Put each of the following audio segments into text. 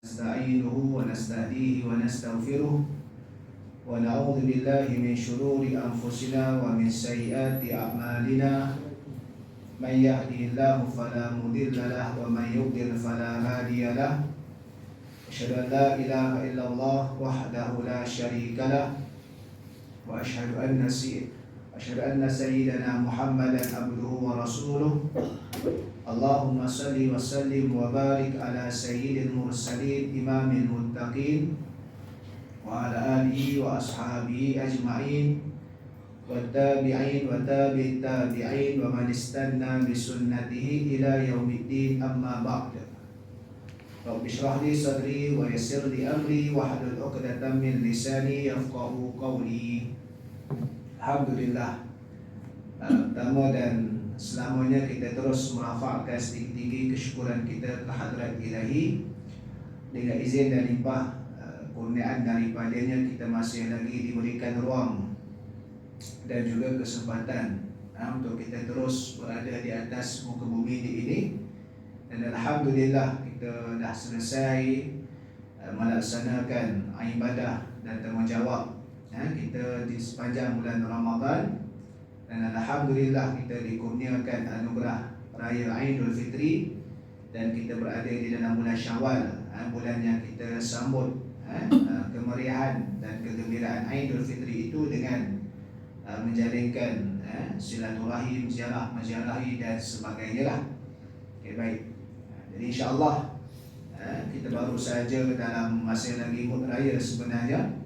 نستعينه ونستهديه ونستغفره ونعوذ بالله من شرور أنفسنا ومن سيئات أعمالنا من يهده الله فلا مضل له ومن يضلل فلا هادي له أشهد أن لا إله إلا الله وحده لا شريك له وأشهد أن سيدنا محمدا عبده ورسوله اللهم صل وسلم وبارك على سيد المرسلين إمام المتقين وعلى آله وأصحابه أجمعين والتابعين وتابع التابعين ومن استنى بسنته إلى يوم الدين. أما بعد رب اشرح لي صدري ويسر لي أمري واحلل عقدة من لساني يفقهوا قولي. Alhamdulillah, pertama dan selamanya kita terus merafakkan setinggi-tinggi kesyukuran kita kehadrat Ilahi. Dengan izin dan limpah kurniaan daripadanya, kita masih lagi diberikan ruang dan juga kesempatan untuk kita terus berada di atas muka bumi ini. Dan Alhamdulillah, kita dah selesai melaksanakan ibadah dan tanggungjawab kita di sepanjang bulan Ramadan. Dan Alhamdulillah, kita dikurniakan anugerah Raya Aidul Fitri dan kita berada di dalam bulan Syawal, bulan yang kita sambut kemeriahan dan kegembiraan Aidul Fitri itu dengan menjalinkan silaturahim, ziarah, menziarahi dan sebagainya lah. Okay, baik. Jadi insya-Allah kita baru saja dalam masa lagi mood raya sebenarnya.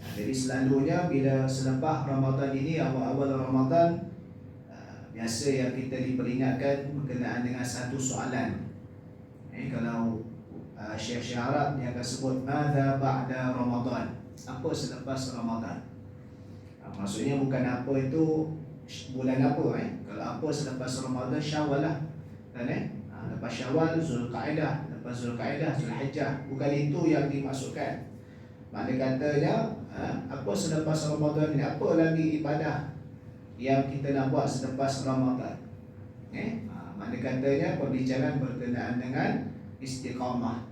Jadi selalunya bila selepas Ramadan ini, awal-awal Ramadan, biasa yang kita diperingatkan berkenaan dengan satu soalan. Kalau Syekh Arab dia akan sebut madza ba'da Ramadan, apa selepas Ramadan. Maksudnya bukan apa itu bulan apa. Kalau apa selepas Ramadan, Syawal lah kan. Lepas Syawal, Zulqa'dah, lepas Zulqa'dah, Zulhijjah. Bukan itu yang dimaksudkan. Makna katanya, apa selepas Ramadan ini, apa lagi ibadah yang kita nak buat selepas Ramadan. Makna katanya perbicaraan berkenaan dengan istiqamah,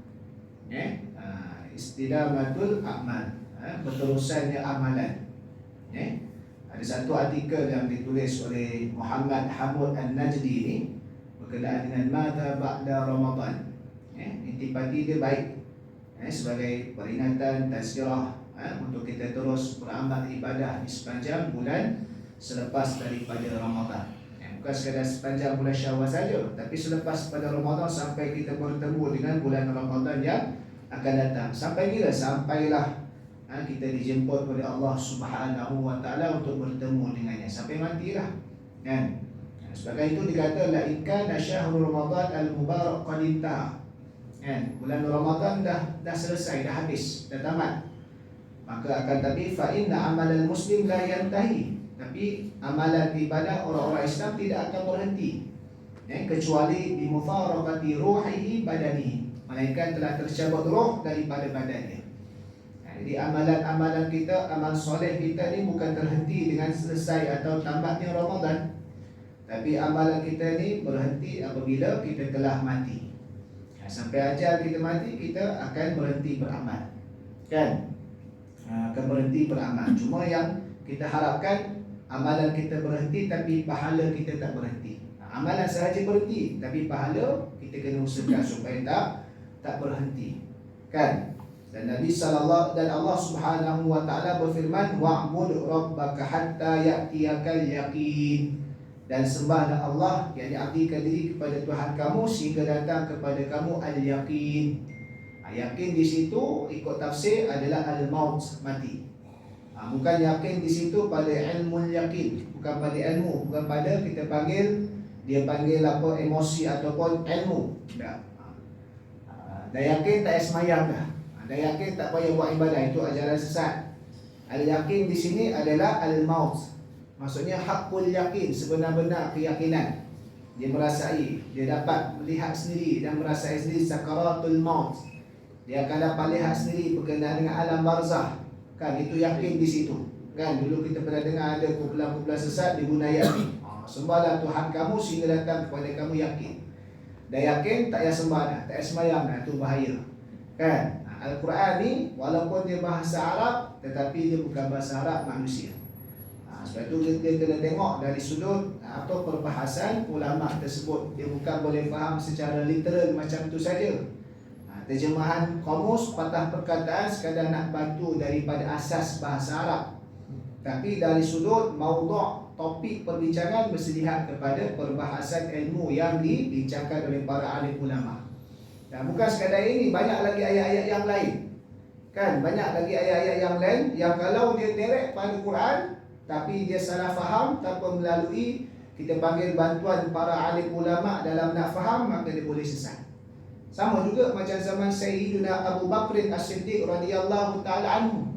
istidamatul amal, berterusannya amalan. Ada satu artikel yang ditulis oleh Muhammad Hamud An-Najdi ini berkenaan dengan madza ba'da Ramadan. Intipati dia baik, sebagai peringatan tazkirah untuk kita terus beramal ibadah di sepanjang bulan selepas daripada Ramadan. Bukan sekadar sepanjang bulan Syawal saja, tapi selepas pada Ramadan sampai kita bertemu dengan bulan Ramadan yang akan datang. Sampai bila? Sampailah kita dijemput oleh Allah Subhanahu wa taala untuk bertemu dengannya, sampai matilah kan. Sebagai itu dikata la in kana syahrul Ramadan al-mubarak qad intaha. Bulan Ramadan dah selesai, dah habis, dah tamat. Maka akan tapi fa inna amalan muslim la yantahi. Tapi amalan ibadah orang-orang Islam tidak akan berhenti, kecuali bi mufaraqati ruhihi badani, melainkan telah tercabut roh daripada badannya. Jadi amalan-amalan kita, amal soleh kita ni bukan terhenti dengan selesai atau tamatnya Ramadan, tapi amalan kita ni berhenti apabila kita telah mati. Sampai ajal kita mati, kita akan berhenti beramal, kan? Akan berhenti beramal. Cuma yang kita harapkan, amalan kita berhenti tapi pahala kita tak berhenti. Amalan sahaja berhenti, tapi pahala kita kena usahakan supaya tak berhenti, kan? Dan Nabi sallallahu dan Allah Subhanahu wa taala berfirman, wa'bud rabbaka hatta ya'tiyakal yaqin. Dan sembahlah Allah, yakni abdikan diri kepada Tuhan kamu sehingga datang kepada kamu al-yaqin. Yakin di situ ikut tafsir adalah al-maut, mati. Bukan yakin di situ pada ilmu yakin, bukan pada ilmu, bukan pada kita panggil, dia panggil apa, emosi ataupun ilmu. Tak. Dah yakin tak semayang dah. Dah yakin tak payah buat ibadah, itu ajaran sesat. Al-yakin di sini adalah al-maut. Maksudnya hakul yakin, sebenar-benar keyakinan. Dia merasai, dia dapat melihat sendiri dan merasai sendiri sakaratul maut. Dia akan dapat lihat sendiri berkenaan dengan alam barzah. Kan, itu yakin di situ. Kan, dulu kita pernah dengar ada kumpulan-kumpulan sesat di guna yakin. Sembahlah Tuhan kamu sehingga datang kepada kamu yakin. Dah yakin tak payah sembah dah, tak payah sembahyang dah, itu bahaya. Kan? Al-Quran ni walaupun dia bahasa Arab, tetapi dia bukan bahasa Arab manusia. Sebab itu kita kena tengok dari sudut apa perbahasan ulama tersebut. Dia bukan boleh faham secara literal macam tu saja. Terjemahan kamus, patah perkataan sekadar nak bantu daripada asas bahasa Arab. Tapi dari sudut maudhu' topik perbincangan mesti lihat kepada perbahasan ilmu yang dibincangkan oleh para alim ulama. Dan bukan sekadar ini, banyak lagi ayat-ayat yang lain. Kan, banyak lagi ayat-ayat yang lain yang kalau dia direct pada Quran tapi dia salah faham tanpa melalui kita panggil bantuan para alim ulama dalam nak faham, maka dia boleh sesat. Sama juga macam zaman Sayyidina Abu Bakr As-Siddiq radhiyallahu taala anhu.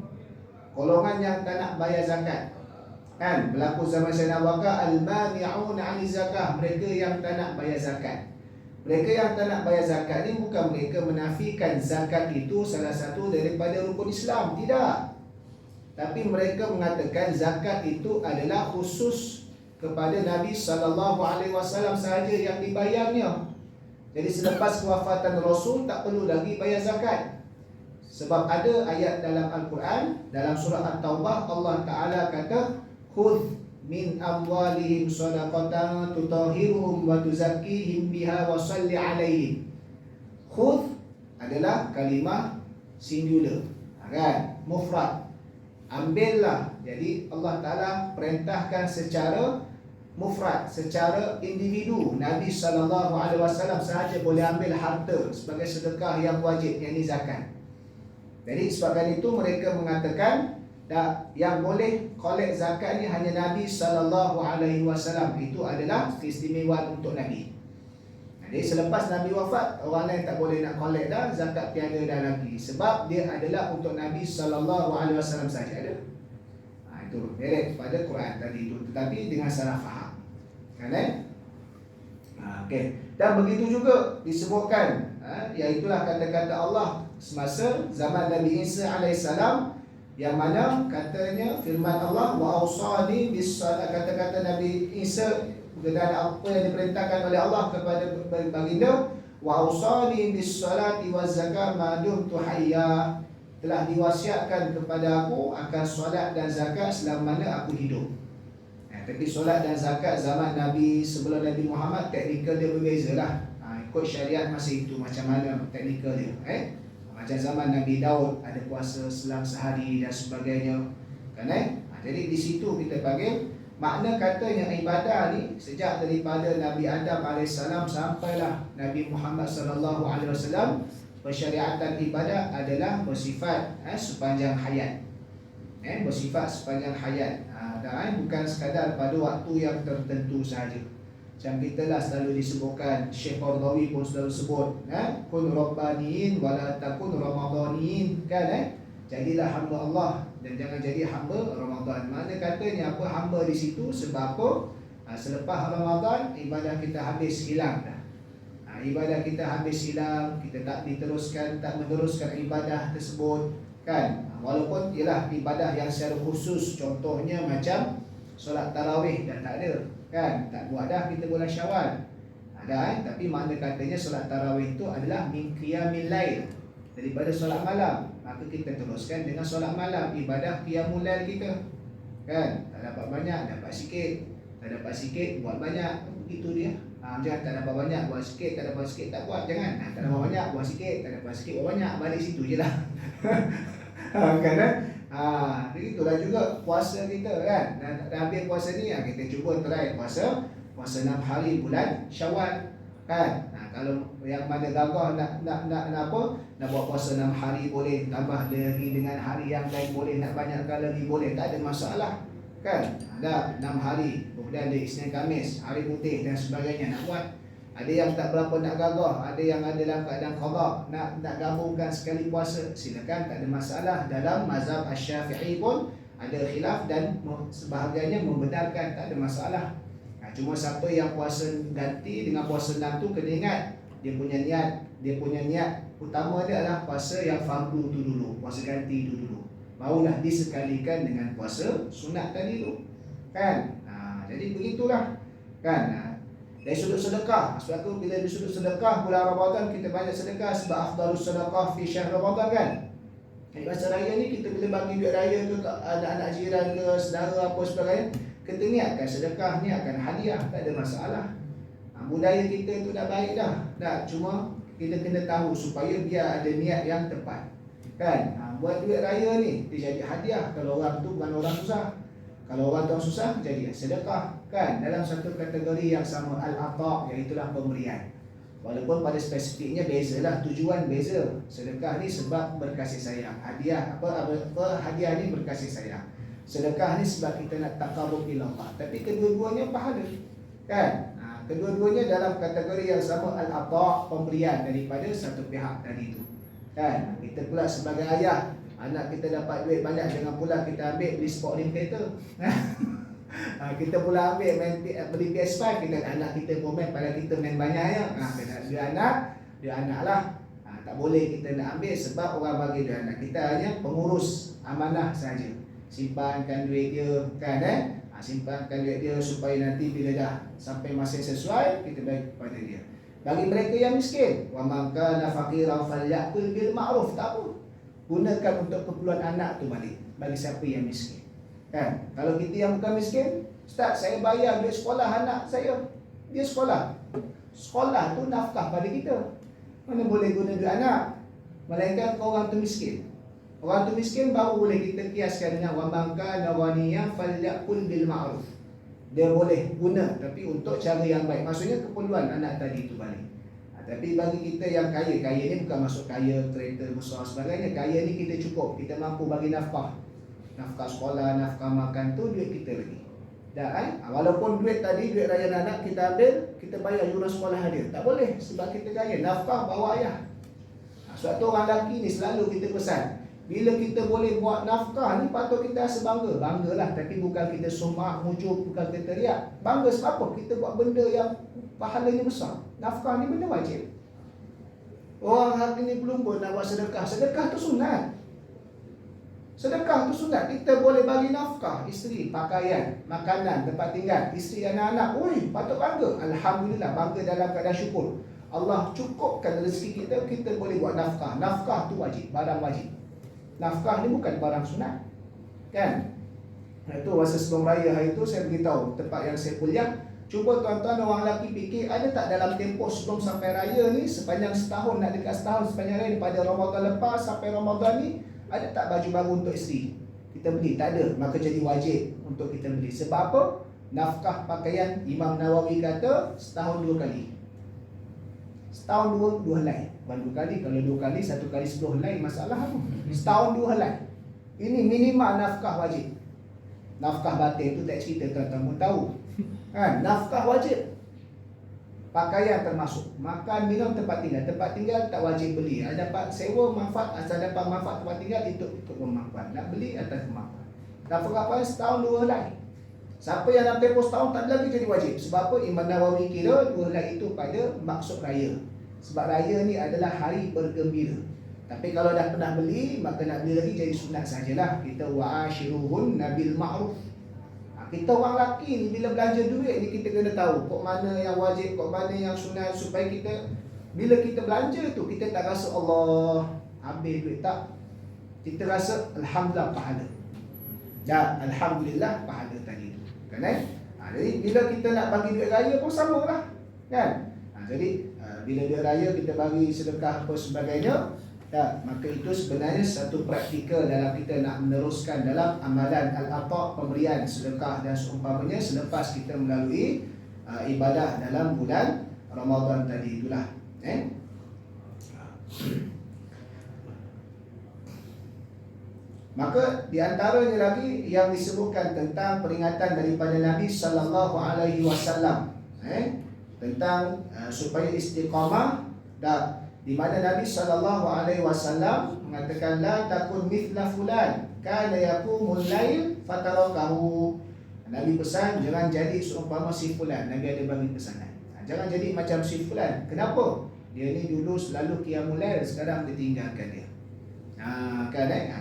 Golongan yang tak nak bayar zakat. Kan, berlaku zaman Sayyidina Abu Bakar, al-mani'un 'ani zakah, mereka yang tak nak bayar zakat. Mereka yang tak nak bayar zakat ni bukan mereka menafikan zakat itu salah satu daripada rukun Islam, tidak. Tapi mereka mengatakan zakat itu adalah khusus kepada Nabi SAW sahaja yang dibayarnya. Jadi selepas kewafatan Rasul tak perlu lagi bayar zakat. Sebab ada ayat dalam Al-Quran, dalam surah At-Taubah, Allah Ta'ala kata, khudh min amwalihim sadaqatan tutahhiruhum wa tuzakkihim biha wa salli alaihim. Khudh adalah kalimah singular, kan? Mufrad. Ambillah. Jadi Allah Ta'ala perintahkan secara mufrad, secara individu. Nabi SAW sahaja boleh ambil harta sebagai sedekah yang wajib, yang ini zakat. Jadi sebabkan itu mereka mengatakan yang boleh collect zakat ni hanya Nabi SAW. Itu adalah keistimewaan untuk Nabi. Jadi selepas Nabi wafat, orang lain tak boleh nak collect dah, zakat tiada dah lagi. Sebab dia adalah untuk Nabi SAW saja ada. Itu direct pada Quran tadi itu, tetapi dengan salah faham. Kan okey. Dan begitu juga disebutkan, iaitulah kata-kata Allah semasa zaman Nabi Isa alaihissalam, yang mana katanya firman Allah, wa awsani bis salat, kata-kata Nabi Isa berkaitan apa yang diperintahkan oleh Allah kepada baginda, wa awsani bis salati waz zakat ma dumtu hayya, telah diwasiatkan kepada aku akan solat dan zakat selama mana aku hidup. Tapi solat dan zakat zaman Nabi sebelum Nabi Muhammad, teknikal dia berbezalah. Ikut syariat masa itu macam mana teknikal dia. Macam zaman Nabi Daud ada puasa selang sehari dan sebagainya. Kan jadi di situ kita panggil makna katanya ibadah ni sejak daripada Nabi Adam alaihissalam sampailah Nabi Muhammad sallallahu alaihi wasallam, persyariatan ibadah adalah bersifat sepanjang hayat. Bersifat sepanjang hayat. Dan bukan sekadar pada waktu yang tertentu sahaja. Macam kita lah selalu disebutkan, Syekh Qardawi pun selalu sebut, kun rabbaniin wala takun ramadhaniin, kan jadilah hamba Allah dan jangan jadi hamba Ramadan. Mana katanya apa hamba di situ, sebab apa? Selepas Ramadan ibadah kita habis hilang dah. Ibadah kita habis hilang, kita tak diteruskan, tak meneruskan ibadah tersebut, kan? Walaupun ialah ibadah yang secara khusus, contohnya macam solat tarawih dah tak ada, kan? Tak buat dah kita bulan Syawal. Ada tapi makna katanya solat tarawih itu adalah min qiyamil lail, daripada solat malam. Maka kita teruskan dengan solat malam, ibadah qiyamul lail kita. Kan? Tak dapat banyak, dapat sikit. Tak dapat sikit, buat banyak. Begitu dia. Jangan tak dapat banyak, buat sikit. Tak dapat sikit, tak buat. Jangan. Tak dapat banyak, buat sikit. Tak dapat sikit, buat banyak. Balik situ je lah. Kan? Begitulah juga puasa kita, kan? Dah habis puasa ni, kita cuba try puasa 6 hari bulan Syawal, kan? Kalau yang mana gagah nak apa, nak buat puasa 6 hari boleh, tambah lagi dengan hari yang lain boleh, nak banyakkan lagi boleh, tak ada masalah, kan? Ada 6 hari, kemudian ada Isnin Khamis, hari putih dan sebagainya nak buat. Ada yang tak berapa nak gagah, ada yang ada dalam keadaan qada, nak gabungkan sekali puasa, silakan, tak ada masalah. Dalam mazhab Asy-Syafi'i pun ada khilaf dan sebahagiannya membenarkan, tak ada masalah. Cuma siapa yang puasa ganti dengan puasa 6 tu kena ingat dia punya niat utama dia adalah puasa yang fardu tu dulu, puasa ganti tu dulu, barulah disekalikan dengan puasa sunat tadi tu, kan? Jadi begitulah, kan? Dari sudut sedekah, sebab tu bila di sudut sedekah bulan Ramadan kita banyak sedekah sebab afdalus sedekah fi syahr Ramadan kan. Masa raya ni kita bila bagi duit raya ke anak-anak jiran ke saudara apa sebagainya, kita niatkan sedekah, niatkan hadiah, tak ada masalah. Budaya kita tu dah baik dah. Cuma kita kena tahu supaya biar ada niat yang tepat. Kan? Buat duit raya ni dia jadi hadiah kalau orang tu bukan orang susah. Kalau orang tu susah jadi sedekah, kan? Dalam satu kategori yang sama al-ata, iaitu pemberian. Walaupun pada spesifiknya bezalah, tujuan beza. Sedekah ni sebab berkasih sayang. Hadiah apa hadiah ni berkasih sayang. Sedekah ni sebab kita nak taqarrub ila Allah. Tapi kedua-duanya pahala. Kan? Kedua-duanya dalam kategori yang sama al-ata, pemberian daripada satu pihak tadi tu. Kan? Kita pula sebagai ayah, anak kita dapat duit banyak, jangan pula kita ambil beli sporting kereta. Kita pula ambil beli PS5, kita anak kita pun main, pada kita main banyak ya. Dia anak lah. Tak boleh kita nak ambil sebab orang bagi dia anak. Kita hanya pengurus amanah saja. Simpankan duit dia, kan simpankan duit dia supaya nanti bila dah sampai masa sesuai kita bagi kepada dia. Bagi mereka yang miskin, wa man kana faqiran falyakul bil ma'ruf, tak apa. Gunakan untuk keperluan anak tu balik bagi siapa yang miskin. Kan? Kalau kita yang bukan miskin, Ustaz, saya bayar duit sekolah anak saya. Dia sekolah. Sekolah tu nafkah pada kita. Mana boleh guna duit anak? Melainkan orang tu miskin. Orang tu miskin baru boleh kita kiaskan dengan wa man kana ghaniyan falyakul bil ma'ruf. Dia boleh guna tapi untuk cara yang baik. Maksudnya keperluan anak tadi tu balik. Tapi bagi kita yang kaya, kaya ni bukan masuk kaya kereta besar sebagainya. Kaya ni kita cukup, kita mampu bagi nafkah. Nafkah sekolah, nafkah makan tu duit kita lagi. Walaupun duit tadi, duit raya anak kita ambil, kita bayar yuran sekolah dia. Tak boleh sebab kita kaya. Nafkah bawa ayah. Sebab tu orang lelaki ni selalu kita pesan, bila kita boleh buat nafkah ni patut kita rasa bangga. Banggalah, tapi bukan kita sumak, mujub, bukan kita riak. Bangga sebab apa? Kita buat benda yang pahalanya besar. Nafkah ni benda wajib. Orang hari ni pelumba nak buat sedekah. Sedekah tu sunat. Sedekah tu sunat. Kita boleh bagi nafkah isteri, pakaian, makanan, tempat tinggal, isteri, anak-anak. Oi, patut bangga. Alhamdulillah, bangga dalam keadaan syukur. Allah cukupkan rezeki kita, kita boleh buat nafkah. Nafkah tu wajib, barang wajib. Nafkah ni bukan barang sunat. Kan? Itu masa sebelum raya hari tu saya beritahu tempat yang saya kuliah. Cuba tuan-tuan orang lelaki fikir, ada tak dalam tempoh sebelum sampai raya ni, sepanjang setahun, nak dekat setahun sepanjang raya, daripada Ramadan lepas sampai Ramadan ni, ada tak baju baru untuk isteri? Kita beli? Tak ada. Maka jadi wajib untuk kita beli. Sebab apa? Nafkah pakaian, Imam Nawawi kata setahun 2 kali. Setahun 2 helai. Bukan 2 kali. Kalau 2 kali, 1 kali 10 helai, masalah apa? Setahun 2 helai. Ini minimal nafkah wajib. Nafkah batin tu tak cerita, tuan-tuan pun tahu. Kan? Nafkah wajib. Pakaian termasuk. Makan, minum, tempat tinggal. Tempat tinggal tak wajib beli. Dapat sewa, manfaat. Asal dapat manfaat tempat tinggal, itu bermanfaat. Nak beli atas kemampuan. Nafkah pakaian setahun 2 helai. Siapa yang dalam tempoh setahun tak lagi jadi wajib. Sebab apa? Imam Nawawi kira 2 helai itu pada maksud raya. Sebab raya ni adalah hari bergembira. Tapi kalau dah pernah beli, maka nak beli lagi jadi sunat sajalah. Kita wa'ashiruhun nabil ma'ruf. Kita orang lelaki ni bila belanja duit ni kita kena tahu kok mana yang wajib, kok mana yang sunat, supaya kita bila kita belanja tu kita tak rasa Allah habis duit, tak. Kita rasa alhamdulillah pahala. Dan alhamdulillah pahala tadi tu. Kan jadi bila kita nak bagi duit raya pun samalah. Kan? Jadi bila duit raya kita bagi sedekah apa sebagainya, maka itu sebenarnya satu praktikal dalam kita nak meneruskan dalam amalan al-ata, pemberian, sedekah dan seumpamanya selepas kita melalui ibadah dalam bulan Ramadan tadi itulah. Maka di antaranya lagi yang disebutkan tentang peringatan daripada Nabi sallallahu alaihi wasallam tentang supaya istiqamah, dan di mana Nabi SAW mengatakan la takun mithla fulan kana yaqumul lail fatarakahu. Nabi pesan jangan jadi seumpama si fulan. Nabi ada bagi pesanan. Jangan jadi macam si fulan. Kenapa? Dia ni dulu selalu qiyamul lail, sekarang dia tinggalkan dia.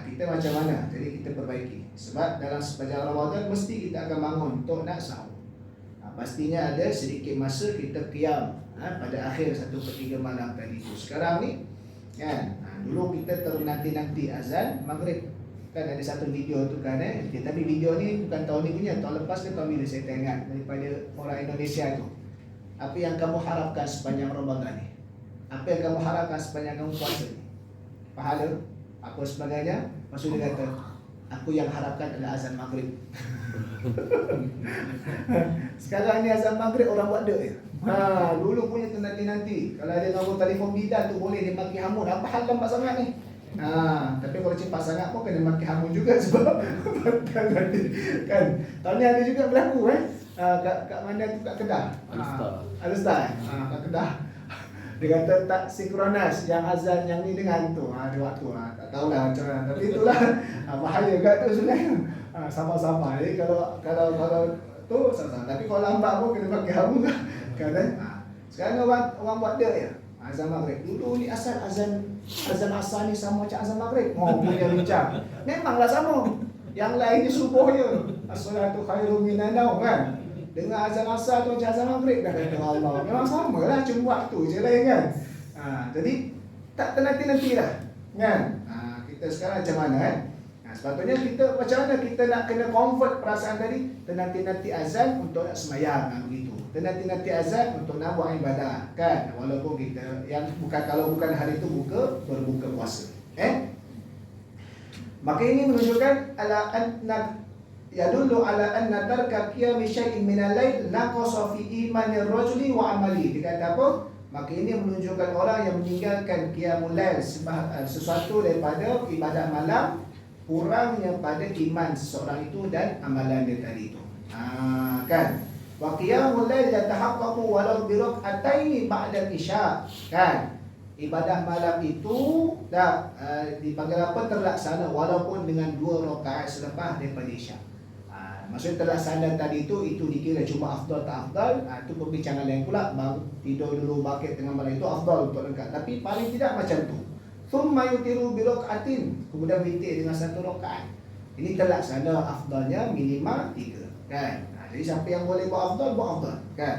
Kita macam mana? Jadi kita perbaiki. Sebab dalam sepanjang Ramadan mesti kita akan bangun untuk nak sahur. pastinya ada sedikit masa kita qiyam pada akhir 1/3 malam tadi tu. Sekarang ni kan, dulu kita nanti azan maghrib. Kan ada satu video tu kan tapi video ni bukan tahun ni punya, tahun lepas ke tahun bila saya tengok daripada orang Indonesia tu. Apa yang kamu harapkan sepanjang Ramadan ni? Apa yang kamu harapkan sepanjang kamu puasa ni? Pahala? Apa sebagainya? Lepas tu dia kata, aku yang harapkan adalah azan maghrib. Sekarang ni azan maghrib orang buat dek je. Dulu punya tu nanti. Kalau ada nombor telefon bidan tu boleh dia maki hamun. Apa hal lambat sangat ni? Tapi kalau cepat sangat pun kena maki hamun juga sebab kan. Tahun ni ada juga berlaku kat mana tu, kat Kedah. Alustar. Kat Kedah. Dia kata tak sinkronis yang azan yang ni dengan tu. Ada waktu tak tahulah macam mana. Tapi itulah bahaya kat tu sebenarnya. Sama-sama. Jadi kalau tu sama-sama. Tapi kalau lambat pun kena pakai hamu kan. Sekarang orang buat dia ya. Azan maghrib. Dulu ni asal azan asar ni sama macam azan maghrib. Punya bincang. Memanglah sama. Yang lain ni subuh je. As-salatu khairum minan naum kan. Dengar azan asar tu macam azan maghrib dah kata Allah. Memang samalah, cuma waktu je lain kan. Jadi tak nanti dah. Kan? Kita sekarang macam mana kan? Sepatutnya kita macam mana kita nak kena convert perasaan tadi, nanti azan untuk nak semayang begitu. Nanti azan untuk nak buat ibadah kan. Walaupun kita yang bukan, kalau bukan hari itu berbuka puasa. Maka ini menunjukkan ala anna yadullu ala anna tarka qiyami syai'in min al-lail naqasa fi imanir rajuli wa amali. Dia kata apa? Maka ini menunjukkan orang yang meninggalkan qiyamul lail sesuatu daripada ibadah malam, kurangnya pada iman seseorang itu dan amalan dia tadi itu. Kan? Wa qiyamul lail yatahaqqaqu walau bi rak'ataini ba'da isya. Kan? Ibadah malam itu dipanggil apa? Terlaksana walaupun dengan 2 rakaat selepas daripada isya. Maksudnya terlaksana tadi itu dikira cuma afdal tak afdal, itu perbincangan lain pula. Tidur dulu bakit tengah malam itu afdal untuk lengkap, tapi paling tidak macam tu. Thumma yutiru bi rak'atin, kemudian witir dengan 1 rakaat. Ini terlaksana afdalnya minimal 3 kan. Jadi siapa yang boleh buat afdal kan.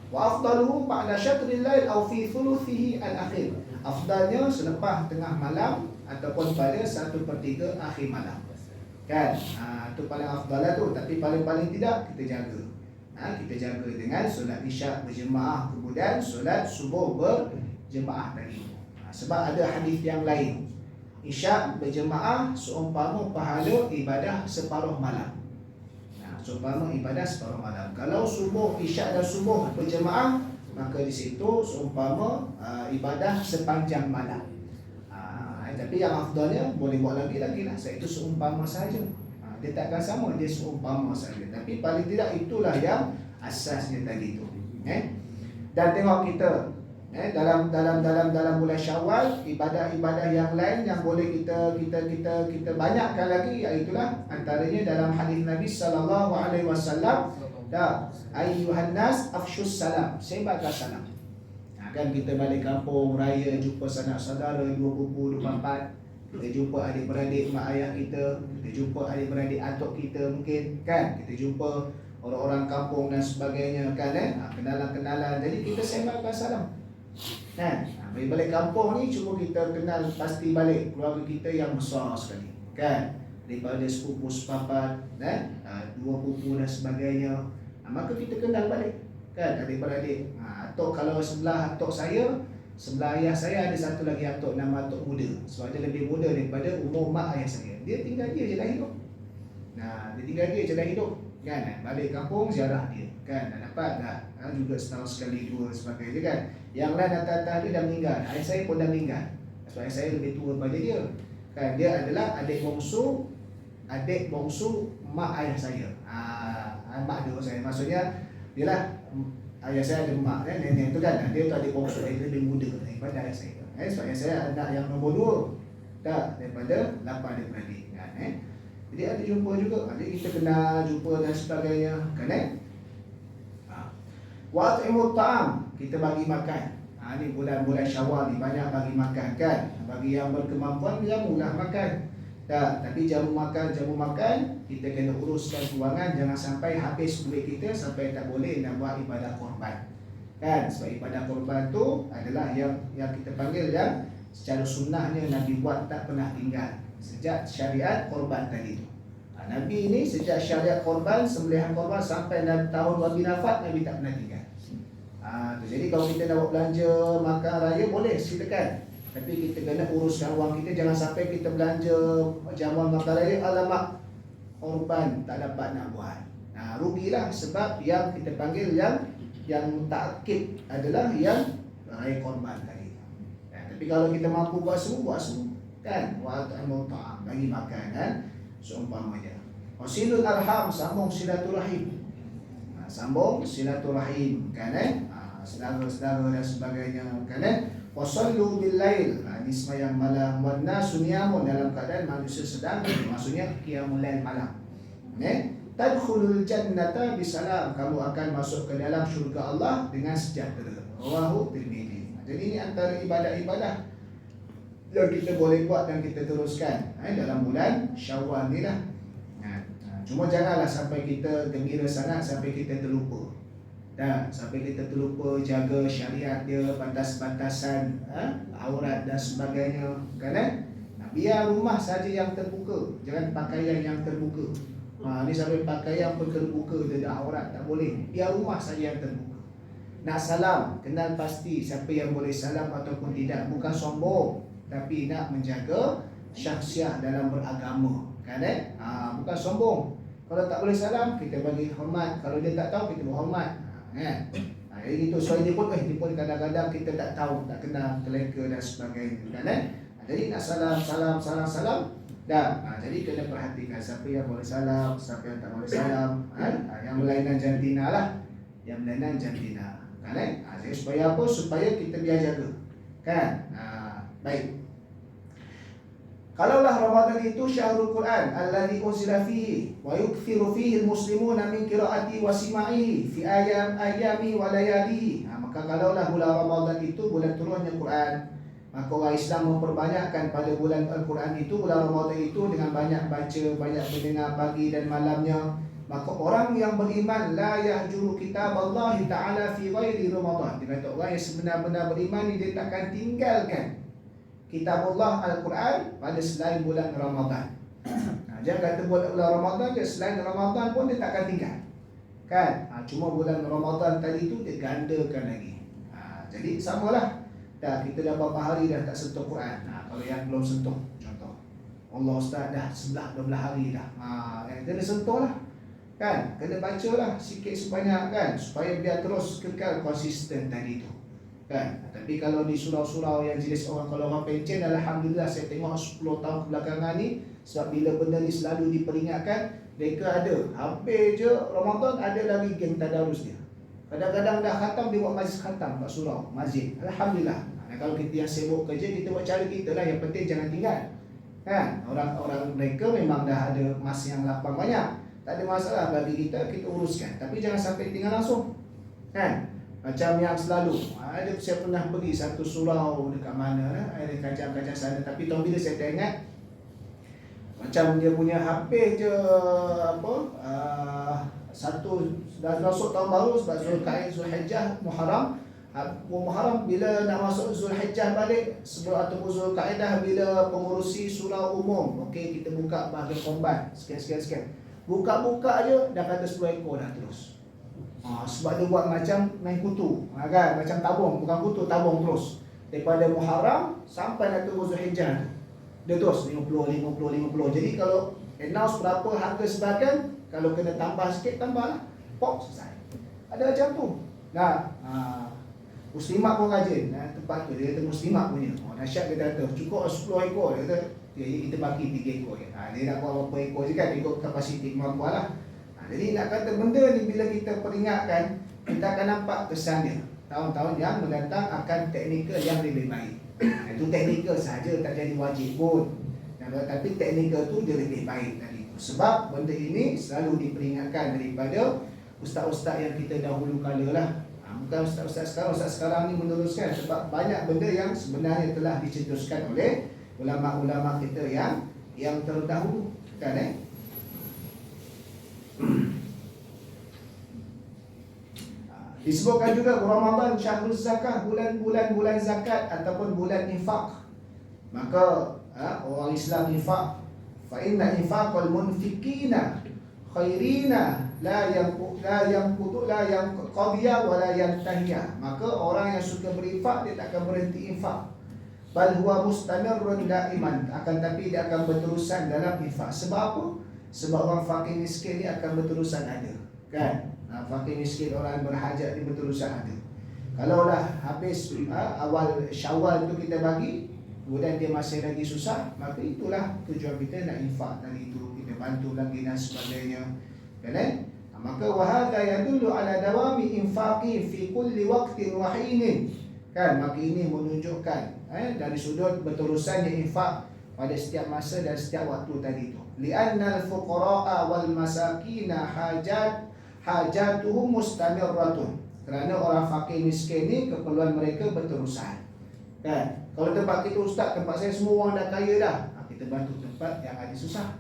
Wa afdaluhu ba'da syatril lail aw fi thuluthihi al-akhir. Afdalnya selepas tengah malam ataupun pada 1/3 akhir malam. Kan? Itu paling afdal lah tu, tapi paling tidak kita jaga. Kita jaga dengan solat isyak berjemaah, kemudian solat subuh berjemaah tadi. Sebab ada hadis yang lain. Isyak berjemaah seumpama pahala ibadah separuh malam. Seumpama ibadah separuh malam. Kalau subuh, isyak dan subuh berjemaah, maka di situ seumpama ibadah sepanjang malam. Tapi yang afdalnya boleh buat lagi lah. Itu seumpama saja. Dia takkan sama, dia seumpama saja. Tapi paling tidak itulah yang asasnya tadi tu. Dan tengok kita dalam bulan Syawal, ibadah-ibadah yang lain yang boleh kita banyakkan lagi, iaitulah antaranya dalam hadis Nabi sallallahu alaihi wasallam, ayyuhan nas afshus salam, sebarkan salam. Kan kita balik kampung raya, jumpa sanak saudara, 2 pupu, 2 empat, kita jumpa adik-beradik mak ayah kita, kita jumpa adik-beradik atuk kita mungkin kan, kita jumpa orang-orang kampung dan sebagainya kan, kenalan-kenalan. Jadi kita sebarkan salam. Balik kampung ni cuma kita kenal pasti balik keluarga kita yang besar sekali kan, daripada sepupu sepapat 2 pupu dan sebagainya. Maka kita kenal balik kan adik-beradik. Atuk, kalau sebelah atuk saya, sebelah ayah saya ada satu lagi atuk, nama atuk muda. Sebab dia lebih muda daripada umur mak ayah saya. Dia tinggal dia je dah hidup. Kan, balik kampung ziarah dia kan, dah dapat dah juga setahun sekali 2 sebagainya kan. Yang lain atas dia dah meninggal. Ayah saya pun dah meninggal. Sebab ayah saya lebih tua daripada dia kan. Dia adalah adik bongsu mak ayah saya. Mak dia saya, maksudnya dia lah, ayah saya ada mak nenek tu kan. Dia tu adik bongsu, dia lebih muda daripada ayah saya. Sebab ayah saya anak yang nombor 2 daripada 8 adik-beradik kan. Jadi ada jumpa juga, jadi kita kenal, jumpa dan sebagainya kan. Wa at'imut ta'am, kita bagi makan. Ni bulan-bulan Syawal ni banyak bagi makan kan. Bagi yang berkemampuan jamulah makan. Tak, tapi jamu makan kita kena uruskan kewangan, jangan sampai habis duit kita sampai tak boleh nak buat ibadah korban. Kan? Sebab ibadah korban tu adalah yang kita panggil yang secara sunnahnya Nabi buat tak pernah tinggal sejak syariat korban tadi tu. Nabi ni sejak syariat korban, sembelihan korban sampai tahun Nabi Nafat, Nabi tak pernah tinggal. Jadi kalau kita nak buat belanja makan raya boleh, silakan. Tapi kita kena uruskan wang kita, jangan sampai kita belanja jamuan makan raya, alamak korban tak dapat nak buat. Rugilah, sebab yang kita panggil yang takkid adalah yang raya korban tadi. Tapi kalau kita mampu buat semua kan, wa ta'amul ta'am, bagi makan kan, seumpamanya. Wasilul arham, sambung silaturahim. Sambung silaturahim kan, saudara-saudara dan sebagainya kan. Wasallu bil lail, ini sembahyang malam, wan nasu niyamun, dalam keadaan manusia sedang, maksudnya qiyamul lail malam. Tadkhulul jannata bisalam, kamu akan masuk ke dalam syurga Allah dengan sejahtera. Rawahu Tirmidzi. Jadi ini antara ibadah-ibadah yang kita boleh buat dan kita teruskan dalam bulan Syawal ni lah. Cuma janganlah sampai kita gembira sangat sampai kita terlupa. Sampai kita terlupa jaga syariat dia, batas-batasan aurat dan sebagainya kan. Biar rumah saja yang terbuka, jangan pakaian yang terbuka. Ni sampai pakaian pun terbuka, dia dah aurat tak boleh. Biar rumah saja yang terbuka. Nak salam, kenal pasti siapa yang boleh salam ataupun tidak. Bukan sombong, tapi nak menjaga syakhsiah dalam beragama kan. Bukan sombong. Kalau tak boleh salam, kita bagi hormat. Kalau dia tak tahu, kita berhormat. Jadi itu soal dia pun kadang-kadang kita tak tahu, tak kenal, terleka dan sebagainya kan. Jadi nak salam dah. Jadi kena perhatikan siapa yang boleh salam, siapa yang tak boleh salam. Yang berlainan jantina lah, yang berlainan jantina kan. Jadi supaya apa? Supaya kita biar jaga kan. Baik. Kalaulah Ramadan itu syahrul Quran alladzi unzila fihi wa yukthiru fihi almuslimuna min qiraati wa sima'ihi fi ayami wa layalihi. Maka kalaulah bulan Ramadan itu bulan turunnya Quran, maka orang Islam memperbanyakkan pada bulan Al-Quran itu, bulan Ramadan itu, dengan banyak baca, banyak mendengar pagi dan malamnya. Maka orang yang beriman la yahjuru kitab Allah Ta'ala fi ghairi Ramadan. Dia kata orang yang sebenar-benar beriman ni dia takkan tinggalkan kitab Allah Al-Quran pada selain bulan Ramadan. Jangan kata bulan Ramadan je, selain Ramadan pun dia takkan tinggal kan. Cuma bulan Ramadan tadi tu dia gandakan lagi. Jadi samalah. Kita dah berapa hari dah tak sentuh Quran. Kalau yang belum sentuh, contoh Allah Ustaz dah 11-12 hari dah. Kena sentuh lah kan. Kena baca lah sikit sebanyak kan, supaya biar terus kekal konsisten tadi tu kan. Tapi kalau di surau-surau yang jenis kalau orang pencen, alhamdulillah saya tengok 10 tahun kebelakangan ni, sebab bila benda ni selalu diperingatkan, mereka ada hampir je Ramadan ada lagi geng tadarus dia. Kadang-kadang dah khatam, dia buat majlis khatam kat surau, masjid. Alhamdulillah. Kalau kita yang sibuk kerja, kita buat cara kita lah, yang penting jangan tinggal kan. Orang-orang mereka memang dah ada masa yang lapang banyak, tak ada masalah bagi kita, kita uruskan. Tapi jangan sampai tinggal langsung kan. Macam yang selalu saya pernah pergi satu surau dekat mana, ada kajian-kajian sana. Tapi tahun bila saya tak ingat, macam dia punya hampir je satu dah masuk tahun baru, sebab Zulqa'dah, Zulhijjah, Muharram. Muharram bila nak masuk Zulhijjah balik, sebelum ataupun Zulqa'dah bila pengurusi surau umum, okey kita buka bahagian korban sekian. Buka-buka je dah kata 10 ekor dah terus. Sebab dia buat macam main kutu kan, macam tabung, bukan kutu, tabung terus. Daripada Muharram sampai nak tunggu Zulhijjah tu, dia terus 50. Jadi kalau announce berapa harga sebahagian, kalau kena tambah sikit, tambahlah. Pop, selesai. Ada macam tu. Muslimat pun rajin. Tempat tu dia kata Muslimat punya. Nasyad dia kata cukup 10 ekor. Dia kata kita bagi 3 ekor. Dia nak buat berapa ekor je kan, ikut kapasiti kemampuan lah. Jadi nak kata benda ni bila kita peringatkan, kita akan nampak kesan dia. Tahun-tahun yang mendatang akan teknikal yang lebih baik. Itu teknikal saja, tak jadi wajib pun. Tapi teknikal tu dia lebih baik tadi. Sebab benda ini selalu diperingatkan daripada ustaz-ustaz yang kita dahulu kala lah. Bukan ustaz-ustaz sekarang. Ustaz sekarang ni meneruskan, sebab banyak benda yang sebenarnya telah dicetuskan oleh ulama-ulama kita yang yang terdahulu, kan Disebutkan juga Ramadan syahrul zakah, bulan zakat ataupun bulan infak. Maka orang Islam infak, fa inna infaqal munfiqina khairina la yang qadiya wa la yantahiya. Maka orang yang suka berinfak dia tak akan berhenti infak. Bal huwa mustamirrun daiman, akan tapi dia akan berterusan dalam infak. Sebab apa? Sebab orang fakir miskin ni akan berterusan ada, kan? Fakir miskin, orang berhajat ni berterusan ada. Kalaulah habis awal Syawal tu kita bagi, kemudian dia masih lagi susah, maka itulah tujuan kita nak infak tadi itu, kita bantu lagi dan sebagainya, kan? Maka wahada yadullu ala dawami infaqi fi kulli waqtin wa hinin, kan? Maka ini menunjukkan dari sudut berterusannya infak pada setiap masa dan setiap waktu tadi itu. Li'anna al-fuqara'a wal masakina hajatuhum mustamirratun. Kerana orang fakir miskin ni keperluan mereka berterusan, kan? Kalau tempat kita ustaz, tempat saya semua orang dah kaya dah, kita bantu tempat yang ada susah,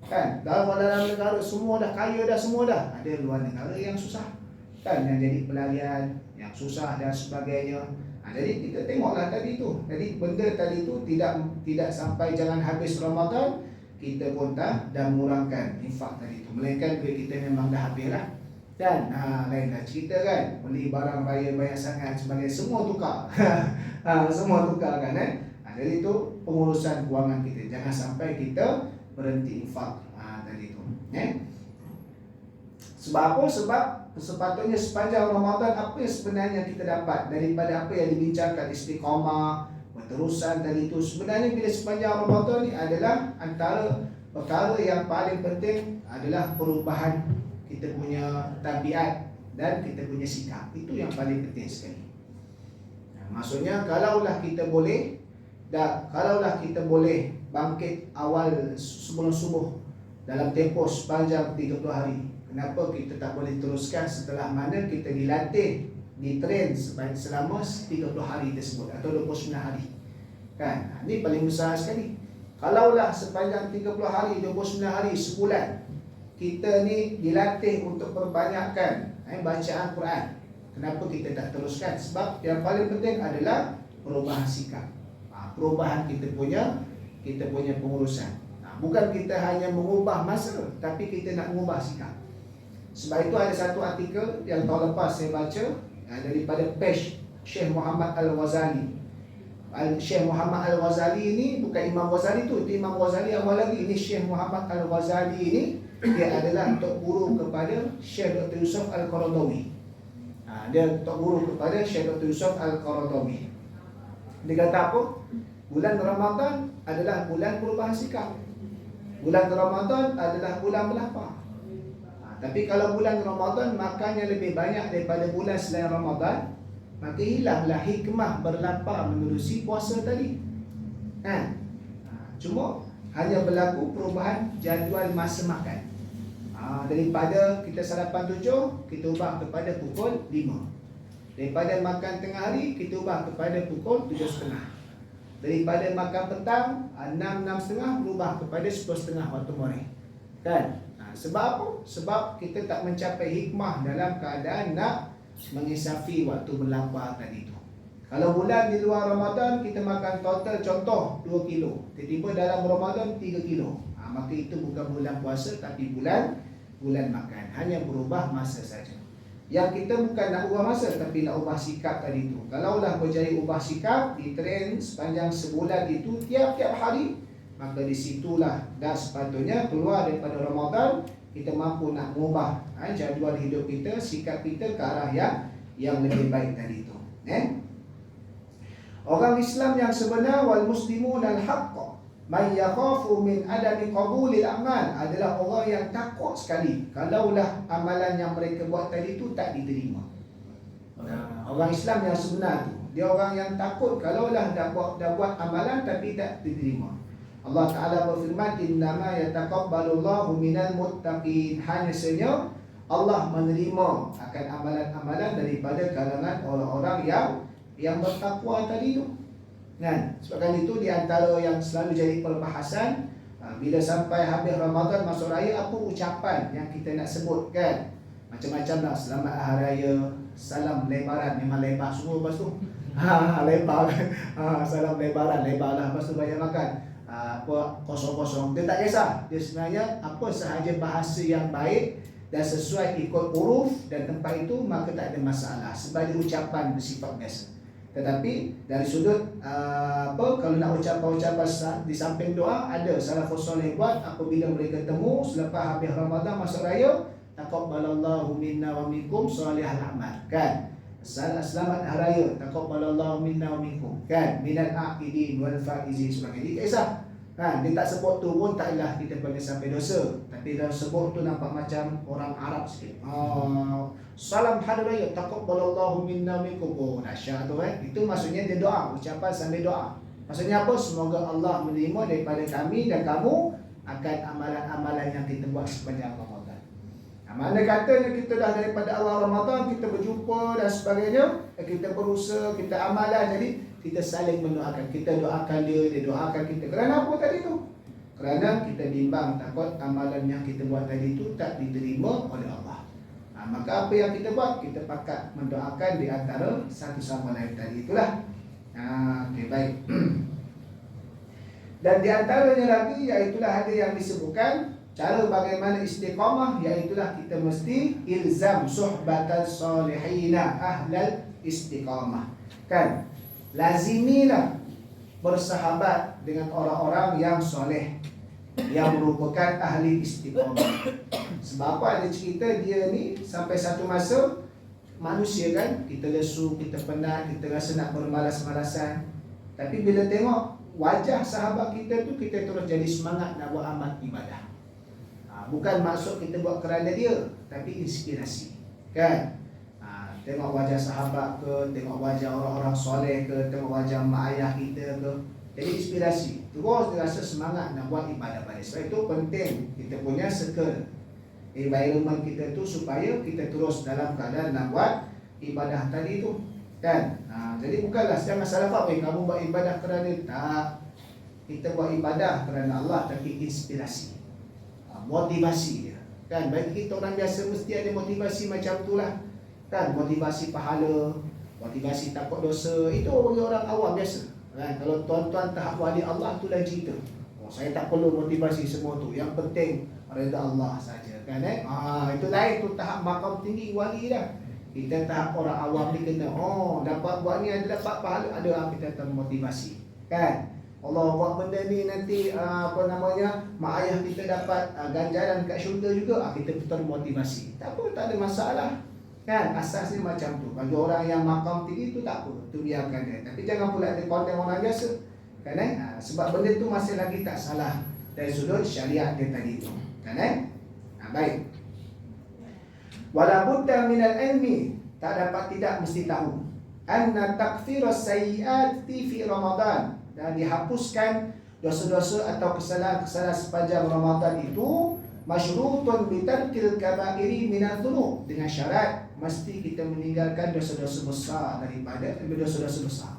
kan? Dalam negara semua dah kaya dah, semua dah. Ada luar negara yang susah, kan? Yang jadi pelarian, yang susah dan sebagainya. Jadi kita tengoklah tadi tu. Jadi benda tadi tu tidak sampai jangan habis Ramadan kita pun dah mengurangkan infak tadi tu. Melainkan duit kita memang dah habis lah. Dan lain dah cerita, kan? Beli barang raya banyak sangat sebagainya, semua tukar. Semua tukar, kan? Jadi itu pengurusan kewangan kita. Jangan sampai kita berhenti infak tadi tu. Sebab apa? Sebab sepatutnya sepanjang Ramadan apa yang sebenarnya kita dapat daripada apa yang dibincangkan, istiqamah, berterusan tadi itu. Sebenarnya bila sepanjang Ramadan ni adalah antara perkara yang paling penting adalah perubahan kita punya tabiat dan kita punya sikap. Itu yang paling penting sekali. Maksudnya kalaulah kita boleh bangkit awal sebelum subuh dalam tempoh sepanjang 30 hari, kenapa kita tak boleh teruskan setelah mana kita dilatih, ditrain selama 30 hari tersebut atau 29 hari, kan? Ini paling besar sekali. Kalaulah sepanjang 30 hari, 29 hari, sebulan kita ni dilatih untuk perbanyakkan bacaan Quran, kenapa kita tak teruskan? Sebab yang paling penting adalah perubahan sikap, perubahan kita punya pengurusan. Bukan kita hanya mengubah masa, tapi kita nak mengubah sikap. Sebab itu ada satu artikel yang tahun lepas saya baca daripada page Syekh Muhammad Al-Ghazali. Syekh Muhammad Al-Ghazali ini bukan Imam Ghazali tu, itu Imam Ghazali awal lagi. Ini Syekh Muhammad Al-Ghazali ini dia adalah tok guru kepada Syekh Dr. Yusuf Al-Qaradawi. Dia tok guru kepada Syekh Dr. Yusuf Al-Qaradawi. Dia kata apa? Bulan Ramadan adalah bulan perubahan sikap. Bulan Ramadan adalah bulan berlapar. Tapi kalau bulan Ramadan makannya lebih banyak daripada bulan selain Ramadan, maka hilanglah hikmah berlapar menerusi puasa tadi. Cuma hanya berlaku perubahan jadual masa makan. Daripada kita sarapan 7, kita ubah kepada pukul 5. Daripada makan tengah hari, kita ubah kepada pukul 7.30. Daripada makan petang 6.30 berubah kepada 10.30 waktu moreh, kan? Sebab apa? Sebab kita tak mencapai hikmah dalam keadaan nak mengisafi waktu berlapar tadi tu. Kalau bulan di luar Ramadan kita makan total contoh 2 kilo, tiba-tiba dalam Ramadan 3 kilo, maka itu bukan bulan puasa tapi bulan makan. Hanya berubah masa saja. Yang kita bukan nak ubah masa tapi nak ubah sikap tadi tu. Kalaulah berjaya ubah sikap, ditrain sepanjang sebulan itu tiap-tiap hari, maka disitulah dah sepatutnya keluar daripada Ramadan kita mampu nak mengubah jadual hidup kita, sikap kita ke arah yang lebih baik tadi tu. Orang Islam yang sebenar, wal muslimun al-haqq man yakhafu min adami qabulil amal, adalah orang yang takut sekali kalaulah amalan yang mereka buat tadi tu tak diterima. Orang Islam yang sebenar tu, dia orang yang takut kalaulah dah buat amalan tapi tak diterima. Allah Ta'ala berfirman, innama yataqabbalullahu minal muttaqin, hanya saja Allah menerima akan amalan-amalan daripada kalangan orang-orang yang bertakwa tadi tu. Sebabkan itu di antara yang selalu jadi perbahasan Bila sampai habis Ramadan masuk raya, apa ucapan yang kita nak sebut kan? Macam-macam lah. Selamat Hari Raya, salam lebaran, memang lebar semua lepas tu. Lebar kan. Salam lebaran, lebar lah. Lepas tu banyak makan. Apa kosong-kosong. Dia tak kisah. Dia sebenarnya apa sahaja bahasa yang baik dan sesuai ikut huruf dan tempat itu, maka tak ada masalah. Sebagai ucapan bersifat biasa. Tetapi dari sudut kalau nak ucapan-ucapan di samping doa, ada salafus soleh buat apabila mereka temu selepas habis Ramadan masuk raya, taqabbalallahu minna wa minkum salihal a'mal, kan? Selamat Hari Raya, taqabbalallahu minna wa minkum, kan? Minal aqidin wal faizin sebagainya. Dia kisah. Kan, dia tak sebut tu pun taklah kita panggil sampai dosa. Tapi kalau sebut tu nampak macam orang Arab sikit. Salam Hari Raya, taqabbalallahu minna minkum. Oh, dahsyat tu kan. Itu maksudnya dia doa, ucapan sambil doa. Maksudnya apa? Semoga Allah menerima daripada kami dan kamu akan amalan-amalan yang kita buat sepanjang Ramadan. Mana katanya kita dah daripada awal Ramadan, kita berjumpa dan sebagainya, kita berusaha, kita amalan, jadi kita saling mendoakan. Kita doakan dia, dia doakan kita. Kerana apa tadi tu? Kerana kita bimbang takut amalan yang kita buat tadi tu tak diterima oleh Allah. Maka apa yang kita buat? Kita pakat mendoakan di antara satu sama lain tadi itulah. Okay, baik. Dan di antaranya lagi, iaitulah ada yang disebutkan cara bagaimana istiqamah, iaitulah kita mesti ilzam suhbatal salihina ahlal istiqamah. Kan? Lazimilah bersahabat dengan orang-orang yang soleh, yang merupakan ahli istiqamah. Sebab apa? Ada cerita dia ni sampai satu masa manusia kan, kita lesu, kita penat, kita rasa nak bermalas-malasan. Tapi bila tengok wajah sahabat kita tu, kita terus jadi semangat nak buat amal ibadah. Bukan maksud kita buat kerana dia, tapi inspirasi. Kan? Tengok wajah sahabat ke, tengok wajah orang-orang soleh ke, tengok wajah mak ayah kita ke, jadi inspirasi. Terus dia rasa semangat nak buat ibadah balik. Sebab itu penting kita punya circle, environment kita tu, supaya kita terus dalam keadaan nak buat ibadah tadi tu. Kan? Jadi bukanlah jangan salah faham, kamu buat ibadah kerana tak. Kita buat ibadah kerana Allah, tapi inspirasi, motivasi dia. Kan? Bagi kita orang biasa mesti ada motivasi macam tu lah. Kan, motivasi pahala, motivasi takut dosa, itu bagi orang awam biasa. Kan, kalau tuan-tuan tahap wali Allah tu lain cerita. Saya tak perlu motivasi semua tu. Yang penting redha Allah saja. Kan itu lain tu, tahap makam tinggi wali dah. Kita tahap orang awam ni kena dapat buat ni, ada dapat pahala, ada kita termotivasi. Kan? Allah buat benda ni nanti mak ayah kita dapat ganjaran kat syurga juga, kita termotivasi. Tak apa, tak ada masalah. Kan, asasnya macam tu. Bagi orang yang makam tinggi tu tak apa, tu biarkan dia. Tapi jangan pula dia konten orang biasa. Kan sebab benda tu masih lagi tak salah dari sudut syariat dia tadi tu. Kan baik. Wala budda minal ilmi, tak dapat tidak mesti tahu, anna takfiras sayyiati fi Ramadan, dan dihapuskan dosa-dosa atau kesalahan-kesalahan sepanjang Ramadan itu masyrutun bitarkil kabairi minadz dzunub, dengan syarat mesti kita meninggalkan dosa-dosa besar daripada dosa-dosa besar.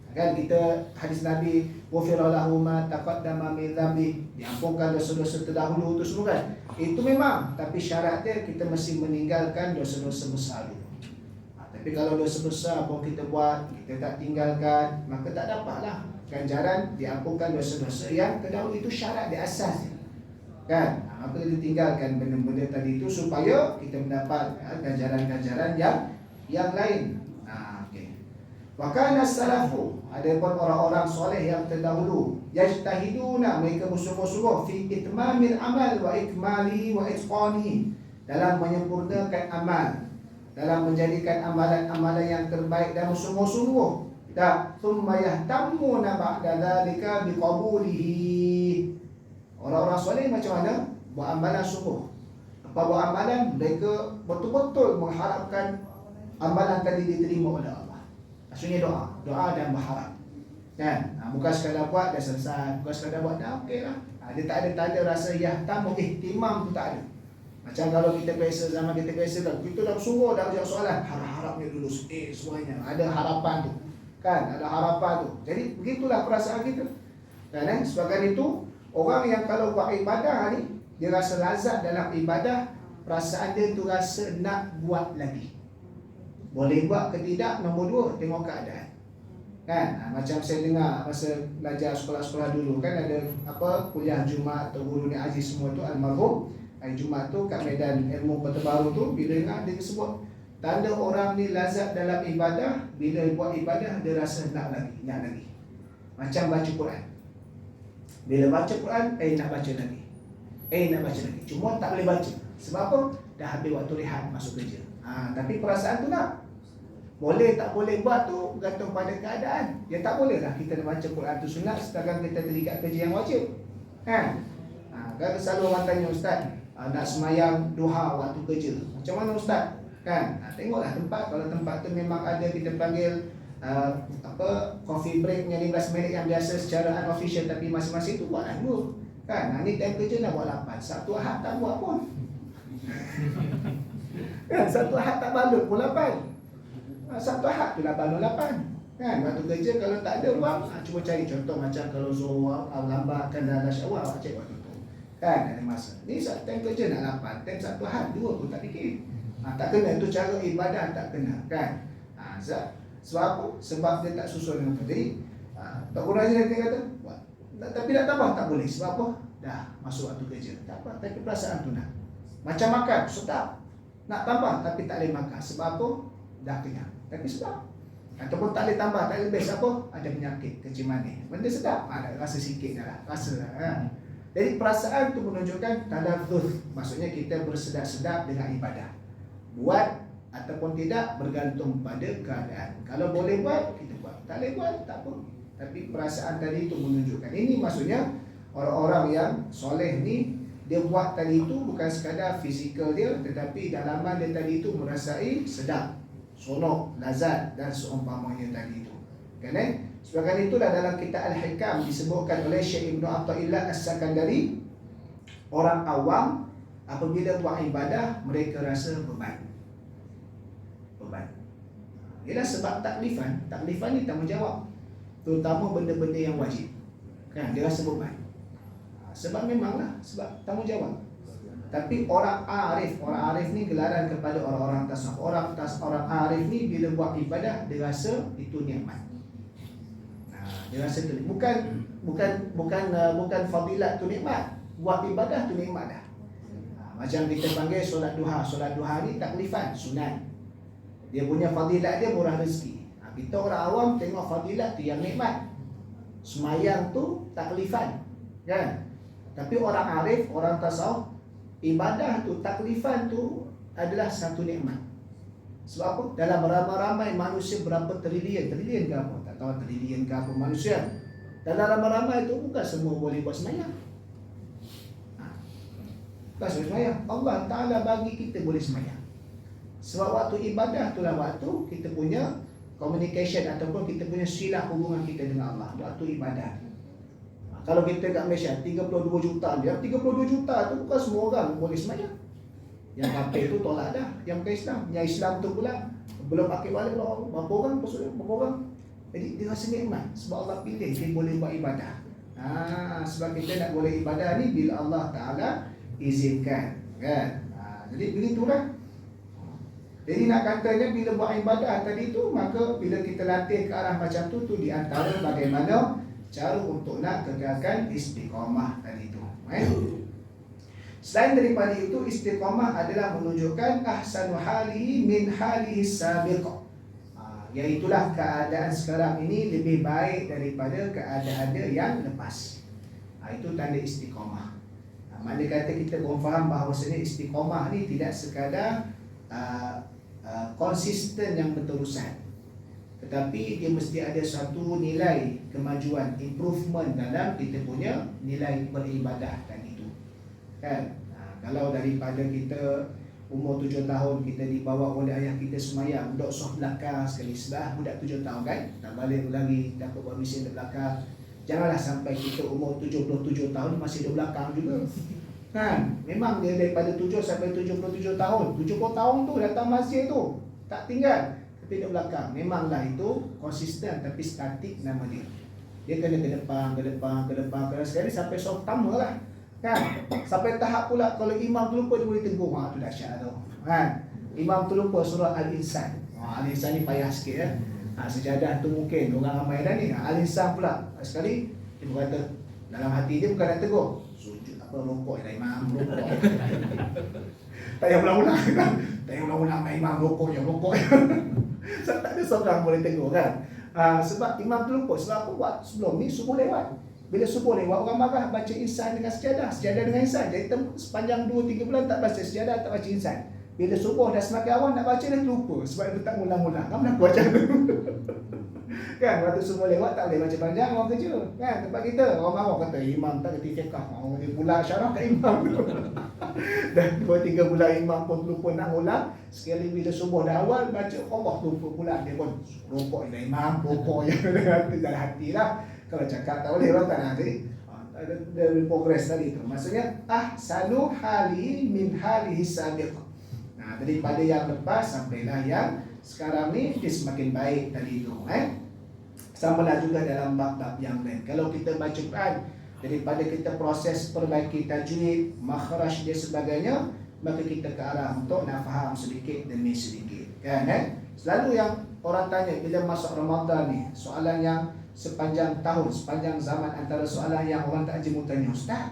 Kan kita hadis Nabi, ghufira lahu ma taqaddama min dhanbi, diampunkan dosa-dosa terdahulu tu semua kan. Itu memang, tapi syarat dia kita mesti meninggalkan dosa-dosa besar dulu. Tapi kalau dosa besar pun kita buat, kita tak tinggalkan, maka tak dapatlah ganjaran diampunkan dosa-dosa yang terdahulu. Itu syarat dia, asasnya. Kan? Maka kita tinggalkan benda-benda tadi itu supaya kita mendapat ganjaran-ganjaran yang lain. Okay. Wa kana salafu, ada pun orang-orang soleh yang terdahulu, yajtahiduna, mereka bersungguh-sungguh fi itmamil amal wa ikmalihi wa itqanihi, dalam menyempurnakan amal, dalam menjadikan amalan-amalan yang terbaik dan bersungguh-sungguh. Thumma yahtammuna ba'da dzalika biqabulihi. Orang-orang soleh macam mana? Buat amalan sungguh. Apa buat amalan? Mereka betul-betul mengharapkan amalan tadi diterima oleh Allah. Maksudnya doa dan berharap. Kan? Bukan sekadar buat dah selesai, bukan sekadar buat dah okey lah. Dia tak ada rasa yahtamu, ihtimam tu tak ada. Macam kalau kita biasa, zaman kita biasa kan, kita dah sungguh dah jawab soalan, harap-harapnya dulu semuanya. Ada harapan tu. Kan? Ada harapan tu. Jadi begitulah perasaan kita. Kan? Sebabkan itu Orang yang kalau buat ibadah ni, dia rasa lazat dalam ibadah, perasaan dia tu rasa nak buat lagi. Boleh buat ke tidak, nombor dua, tengok keadaan. Kan, macam saya dengar masa belajar sekolah-sekolah dulu kan, ada apa kuliah Jumaat atau guru ni Aziz semua tu almarhum, hari Jumaat tu kat Medan Ilmu Kota Baru tu, bila dengar dia sebut tanda orang ni lazat dalam ibadah, bila buat ibadah dia rasa nak lagi, nak lagi. Macam baca Quran, bila baca Quran nak baca lagi, nak baca lagi, cuma tak boleh baca. Sebab apa? Dah habis waktu rehat masuk kerja. Tapi perasaan tu nak. Boleh tak boleh buat tu bergantung pada keadaan. Ya tak boleh lah kita baca Quran tu sunat sedangkan kita terikat kerja yang wajib. Kan? Kan selalu orang tanya, Ustaz, nak semayang duha waktu kerja, macam mana Ustaz? Kan? Tengoklah tempat. Kalau tempat tu memang ada, kita panggil coffee break yang 15 minit yang biasa secara unofficial, tapi masing-masing tu buatlah dulu. Kan? Ni time kerja nak buat 8. Sabtu Ahad tak buat pun. Kan? Sabtu Ahad tak balut pun 8. Sabtu Ahad tu 8 kan? Waktu kerja kalau tak ada ruang, cuba cari contoh macam kalau Zohor, lambatkan dah syawal, cek waktu tu. Kan? Ada masa. Ni time kerja nak 8, time Sabtu Ahad 2 pun tak fikir. Tak kena, tu cara ibadah tak kena. Kan? Sebab apa? Sebab dia tak susun dengan tu. Jadi, tak kurang je dia kata, buat. Tapi nak tambah tak boleh. Sebab apa? Dah masuk waktu kerja. Tak apa, tapi perasaan tu nak. Macam makan, sedap. Nak tambah tapi tak boleh makan. Sebab apa? Dah kenyang. Tapi sedap. Ataupun tak boleh tambah, tak boleh best apa? Ada penyakit, kencing manis. Benda sedap, rasa sikit dah lah. Rasa lah. Jadi perasaan tu menunjukkan talazzuz. Maksudnya kita bersedap-sedap dengan ibadah. Buat ataupun tidak bergantung pada keadaan. Kalau boleh buat, kita buat. Tak boleh buat, tak apa. Tapi perasaan tadi itu menunjukkan. Ini maksudnya orang-orang yang soleh ni, dia buat tadi itu bukan sekadar fizikal dia, tetapi dalaman dia tadi itu merasai sedap, sonok, lazat dan seumpamanya tadi itu. Kan? Sebagainya itulah dalam kitab Al-Hikam disebutkan oleh Syekh Ibn Atha'illah As-Sakandari, orang awam apabila buat ibadah mereka rasa beban. Ialah sebab taklifan. Taklifan ni tanggungjawab, terutama benda-benda yang wajib. Kan? Dia rasa beban. Sebab memanglah, sebab tanggungjawab. Tapi orang arif ni gelaran kepada orang-orang tasawuf. Orang arif ni bila buat ibadah dia rasa itu nikmat. Dia rasa tu bukan fadilat tu nikmat. Buat ibadah tu nikmat dah. Macam kita panggil solat duha. Solat duha ni taklifan, sunat. Dia punya fadilat dia murah rezeki. Kita orang awam tengok fadilat tu yang nikmat. Semayang tu taklifan, kan? Tapi orang arif, orang tasawuf, ibadah tu, taklifan tu adalah satu nikmat. Sebab apa? Dalam ramai-ramai manusia berapa trilion ke apa? Tak tahu trilion ke apa manusia. Dalam ramai-ramai itu bukan semua boleh buat semayang. Bukan semua semayang. Allah Ta'ala bagi kita boleh semayang. Sebab waktu ibadah itulah waktu kita punya communication ataupun kita punya silah hubungan kita dengan Allah. Waktu ibadah. Kalau kita kat Malaysia 32 juta dia, 32 juta tu bukan semua orang boleh semayang. Yang kafir tu tolak dah, yang bukan Islam. Yang Islam tu pula belum pakai balik berapa orang, berapa orang. Jadi dia rasa nikmat sebab Allah pilih dia boleh buat ibadah. Sebab kita nak boleh ibadah ni bila Allah Ta'ala izinkan, kan? Jadi begitulah. Jadi nak katanya bila buat ibadah tadi tu, maka bila kita latih ke arah macam tu di antara bagaimana cara untuk nak kekalkan istiqamah tadi tu. Selain daripada itu, istiqamah adalah menunjukkan ahsanu halihi min halihi sabiq. Iaitulah keadaan sekarang ini lebih baik daripada keadaan dia yang lepas. Itu tanda istiqamah. Mana kata kita pun faham bahawasanya istiqamah ni tidak sekadar konsisten yang berterusan, tetapi dia mesti ada satu nilai kemajuan, improvement dalam kita punya nilai beribadah tadi itu. Kan? Kalau daripada kita umur 7 tahun kita dibawa oleh ayah kita semayang, duduk soh belakang sekali sebelah budak 7 tahun kan, tak balik lagi dapat buat mesin di belakang. Janganlah sampai kita umur 77 tahun masih di belakang juga. Kan? Memang dia daripada 7 sampai 77 tahun. 70 tahun tu datang masjid tu, tak tinggal, tapi di belakang. Memanglah itu konsisten tapi statik nama dia. Dia kena ke depan, sekali sampai soft pertama lah. Kan? Sampai tahap pula kalau imam tu lupa dia boleh tegur. Tu dahsyat tu. Kan? Imam tu lupa surah Al-Insan. Al-Insan ni payah sikit ya. Sejadah tu mungkin orang ramai dah ni. Al-Insan pula sekali dia berkata dalam hati dia bukan nak tegur. Sujud apa rokok dah imam rokok. Tak payah ulang-ulang kan. Tak payah ulang-ulang imam rokok. Tak ada seorang boleh tegur kan. Sebab imam tu lupa. Sebab apa buat sebelum ni subuh lewat. Bila subuh lewat orang marah baca insan dengan sejadah dengan insan. Jadi sepanjang 2-3 bulan tak baca sejadah, tak baca insan. Bila subuh dah semakin awal nak baca dah lupa. Sebab itu tak ulang-ulang. Kamu nak baca tu. Kan waktu subuh lewat tak boleh baca panjang orang kerja. Kan tempat kita orang marah kata imam tak kerti fiqh. Orang dia pula syarah kat imam tu. Dah 2-3 bulan imam pun lupa nak ulang. Sekali bila subuh dah awal baca Allah lupa pula dia pun rokok dah imam rokok yang dalam hati lah. Kalau cakap tak boleh orang tak nak jadi. Ada progress tadi tu. Maksudnya ahsanu hali min halihi sabiq. Daripada yang lepas sampailah yang sekarang ni dia semakin baik tadi tu. Samalah juga dalam bab-bab yang lain. Kalau kita baca Quran daripada kita proses perbaiki tajwid, makhraj dia sebagainya, maka kita ke arah untuk nak faham sedikit demi sedikit. Kan? Selalu yang orang tanya bila masuk Ramadan ni, soalan yang sepanjang tahun, sepanjang zaman antara soalan yang orang tak jemu tanya, Ustaz,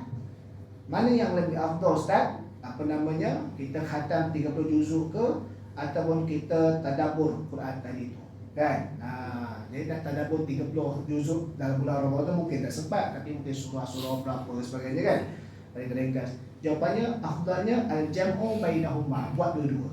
mana yang lebih afdal Ustaz? Apa namanya? Kita khatam 30 juzuk ke ataupun kita tadabbur Quran tadi tu. Kan? Jadi nak tadabbur 30 juzuk dalam bulan Ramadan mungkin tak sempat, tapi mungkin surah-surah berapa sebagainya kan. Paling ringkas. Jawapannya afdalnya al-jam'u bainahuma, buat dua-dua.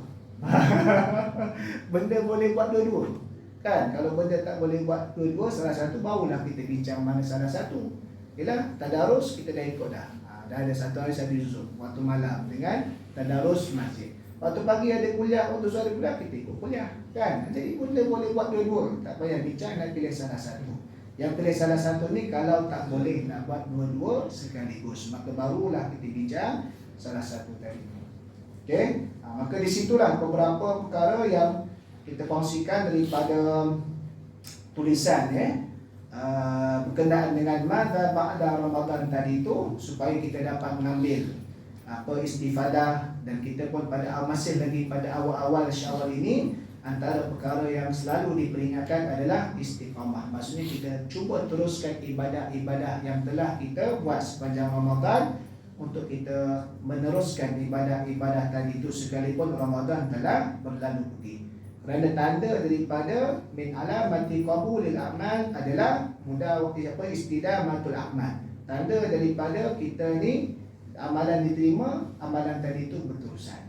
Benda boleh buat dua-dua. Kan? Kalau benda tak boleh buat dua-dua, salah satu barulah kita bincang mana salah satu. Yalah, tadarus kita dah ikut dah. Dah ada satu hari satu juzuk waktu malam dengan tadarus masjid. Waktu pagi ada kuliah, waktu sore kuliah kita ikut kuliah. Kan? Jadi benda boleh buat dua-dua. Tak payah bincang, nak pilih salah satu. Yang pilih salah satu ni kalau tak boleh nak buat dua-dua sekaligus, maka barulah kita bincang salah satu tadi. Okey? Maka di situlah beberapa perkara yang kita kongsikan daripada tulisan berkenaan dengan madza ba'da Ramadan tadi tu, supaya kita dapat mengambil apa istifadah, dan kita pun masih lagi pada awal-awal Syawal ini, antara perkara yang selalu diperingatkan adalah istiqamah. Maksudnya kita cuba teruskan ibadah-ibadah yang telah kita buat sepanjang Ramadan, untuk kita meneruskan ibadah-ibadah tadi itu sekalipun Ramadan telah berlalu pergi. Kerana tanda daripada min alamati qabulil a'mal adalah istidamatul a'mal. Tanda daripada kita ni amalan diterima, amalan tadi itu berterusan.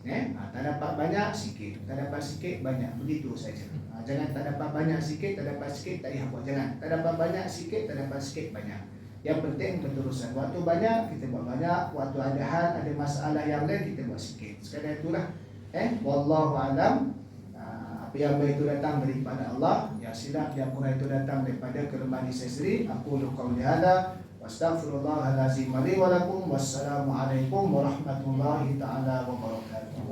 Tak dapat banyak sikit, tak dapat sikit banyak, begitu saja. Jangan tak dapat banyak sikit, tak dapat sikit tak payah buat. Jangan tak dapat banyak sikit, tak dapat sikit banyak. Yang penting berterusan. Waktu banyak kita buat banyak, waktu ada hal, ada masalah yang lain kita buat sikit. Sekadar itulah. Wallahu alam. Apa yang baik itu datang daripada Allah, yang silap yang kurang itu datang daripada kelemahan saya sendiri. Aku qauli hadza wa astaghfirullahalazim li wa lakum. Wassalamualaikum warahmatullahi taala wabarakatuh.